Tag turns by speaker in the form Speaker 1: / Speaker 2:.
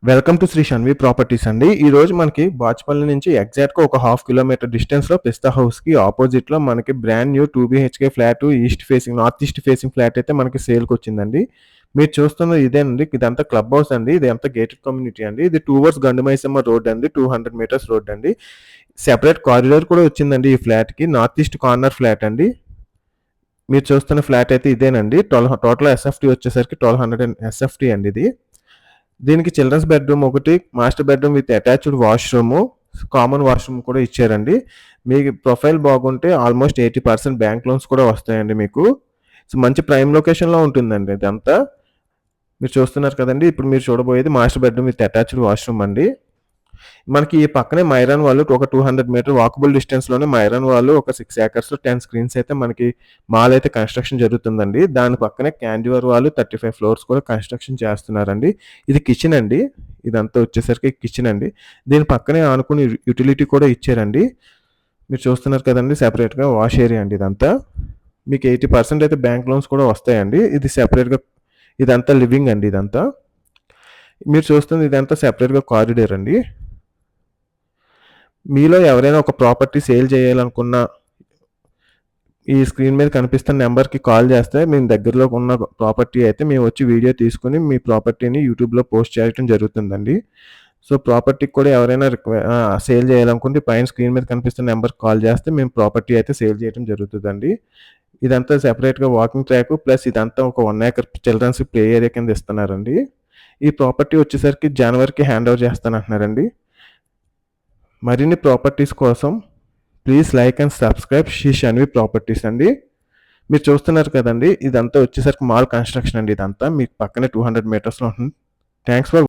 Speaker 1: Welcome to Shri Shanvi properties అండి. ఈరోజు మనకి బాచ్పల్లి నుంచి ఎగ్జాక్ట్‌గా ఒక హాఫ్ కిలోమీటర్ డిస్టెన్స్‌లో పిస్తా హౌస్‌కి ఆపోజిట్‌లో మనకి brand new 2 BHK flat north east facing flat అయితే మనకి సేల్‌కి వచ్చిందండి. మీరు చూస్తున్నది ఇదేనండి. ఇదంతా క్లబ్ హౌస్ అండి. ఇదంతా గేటెడ్ కమ్యూనిటీ అండి. ఇది టువర్డ్స్ గండిమైసమ్మ రోడ్ అండి. 200 మీటర్స్ రోడ్ అండి. సెపరేట్ కారిడార్ కూడా వచ్చిందండి ఈ ఫ్లాట్‌కి. నార్త్ ఈస్ట్ కార్నర్ ఫ్లాట్ అండి. మీరు చూస్తున్న ఫ్లాట్ అయితే ఇదేనండి. టోటల్ ఎస్ఎఫ్టీ వచ్చేసరికి 1200 ఎస్ఎఫ్టీ అండి ఇది. దీనికి చిల్డ్రన్స్ బెడ్రూమ్ ఒకటి, master bedroom with attached washroom, common washroom కూడా ఇచ్చారండి. మీకు ప్రొఫైల్ బాగుంటే ఆల్మోస్ట్ 80% బ్యాంక్ లోన్స్ కూడా వస్తాయండి మీకు. సో మంచి ప్రైమ్ లొకేషన్లో ఉంటుందండి ఇదంతా. మీరు చూస్తున్నారు కదండి, ఇప్పుడు మీరు చూడబోయేది master bedroom with attached washroom అండి. మనకి ఈ పక్కనే మైరాన్ వాళ్ళు ఒక 200 మీటర్ వాకబుల్ డిస్టెన్స్లోనే మైరాన్ వాళ్ళు ఒక 6 ఏకర్స్ 10 స్క్రీన్స్ అయితే మనకి మాల్ అయితే కన్స్ట్రక్షన్ జరుగుతుందండి. దాని పక్కనే క్యాండివర్ వాళ్ళు 35 ఫ్లోర్స్ కూడా కన్స్ట్రక్షన్ చేస్తున్నారండి. ఇది కిచెన్ అండి. ఇదంతా వచ్చేసరికి కిచెన్ అండి. దీని పక్కనే ఆనుకుని యూటిలిటీ కూడా ఇచ్చారండి. మీరు చూస్తున్నారు కదండి, సెపరేట్గా వాష్ ఏరియా అండి ఇదంతా. మీకు 80% అయితే బ్యాంక్ లోన్స్ కూడా వస్తాయండి. ఇది సెపరేట్గా, ఇదంతా లివింగ్ అండి ఇదంతా. మీరు చూస్తుంది ఇదంతా సెపరేట్గా కారిడార్ అండి. మీలో ఎవరైనా ఒక ప్రాపర్టీ సేల్ చేయాలనుకున్నా ఈ స్క్రీన్ మీద కనిపిస్తున్న నెంబర్కి కాల్ చేస్తే మేము దగ్గరలో ఉన్న ప్రాపర్టీ అయితే మేము వచ్చి వీడియో తీసుకుని మీ ప్రాపర్టీని యూట్యూబ్లో పోస్ట్ చేయడం జరుగుతుందండి. సో ప్రాపర్టీకి కూడా ఎవరైనా సేల్ చేయాలనుకుంటే పైన స్క్రీన్ మీద కనిపిస్తున్న నెంబర్కి కాల్ చేస్తే మేము ప్రాపర్టీ అయితే సేల్ చేయడం జరుగుతుందండి. ఇదంతా సెపరేట్గా వాకింగ్ ట్రాక్ ప్లస్ ఇదంతా ఒక 1 ఏకర్ చిల్డ్రన్స్ ప్లే ఏరియా కింద ఇస్తున్నారండి. ఈ ప్రాపర్టీ వచ్చేసరికి జనవరికి హ్యాండ్ ఓవర్ చేస్తానంటున్నారండి. మరిన్ని ప్రాపర్టీస్ కోసం please like and subscribe Shri Shanvi properties అండి. మీరు చూస్తున్నారు కదండి, ఇదంతా వచ్చేసరికి మాల్ కన్స్ట్రక్షన్ అండి. ఇదంతా మీకు పక్కనే 200 మీటర్స్లో ఉంటుంది. Thanks for